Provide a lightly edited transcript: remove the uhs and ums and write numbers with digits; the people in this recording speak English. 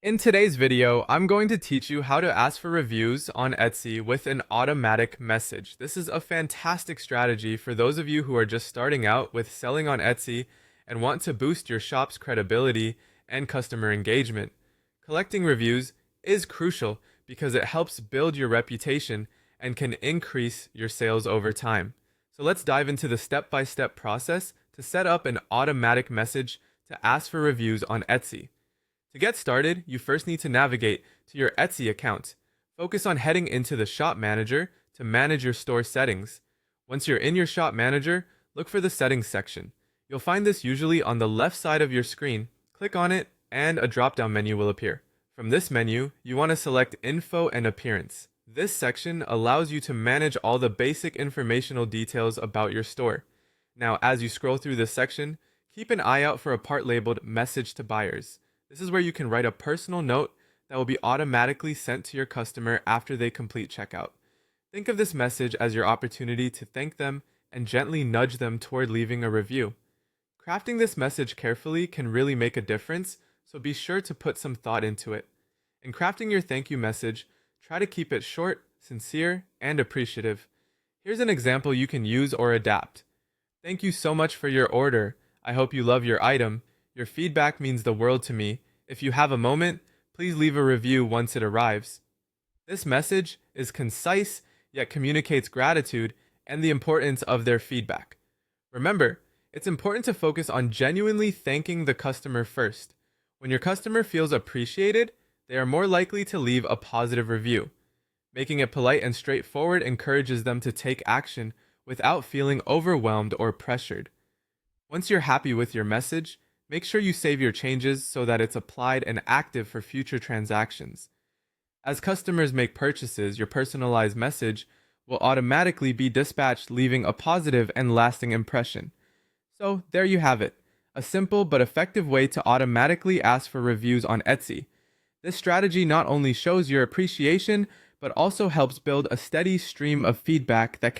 In today's video, I'm going to teach you how to ask for reviews on Etsy with an automatic message. This is a fantastic strategy for those of you who are just starting out with selling on Etsy and want to boost your shop's credibility and customer engagement. Collecting reviews is crucial because it helps build your reputation and can increase your sales over time. So let's dive into the step-by-step process to set up an automatic message to ask for reviews on Etsy. To get started, you first need to navigate to your Etsy account. Focus on heading into the Shop Manager to manage your store settings. Once you're in your Shop Manager, look for the Settings section. You'll find this usually on the left side of your screen. Click on it, and a drop-down menu will appear. From this menu, you want to select Info and Appearance. This section allows you to manage all the basic informational details about your store. Now, as you scroll through this section, keep an eye out for a part labeled Message to Buyers. This is where you can write a personal note that will be automatically sent to your customer after they complete checkout. Think of this message as your opportunity to thank them and gently nudge them toward leaving a review. Crafting this message carefully can really make a difference, so be sure to put some thought into it. In crafting your thank you message, try to keep it short, sincere, and appreciative. Here's an example you can use or adapt. Thank you so much for your order. I hope you love your item. Your feedback means the world to me. If you have a moment, please leave a review once it arrives. This message is concise, yet communicates gratitude and the importance of their feedback. Remember, it's important to focus on genuinely thanking the customer first. When your customer feels appreciated, they are more likely to leave a positive review. Making it polite and straightforward encourages them to take action without feeling overwhelmed or pressured. Once you're happy with your message, make sure you save your changes so that it's applied and active for future transactions. As customers make purchases, your personalized message will automatically be dispatched, leaving a positive and lasting impression. So, there you have it, a simple but effective way to automatically ask for reviews on Etsy. This strategy not only shows your appreciation, but also helps build a steady stream of feedback that can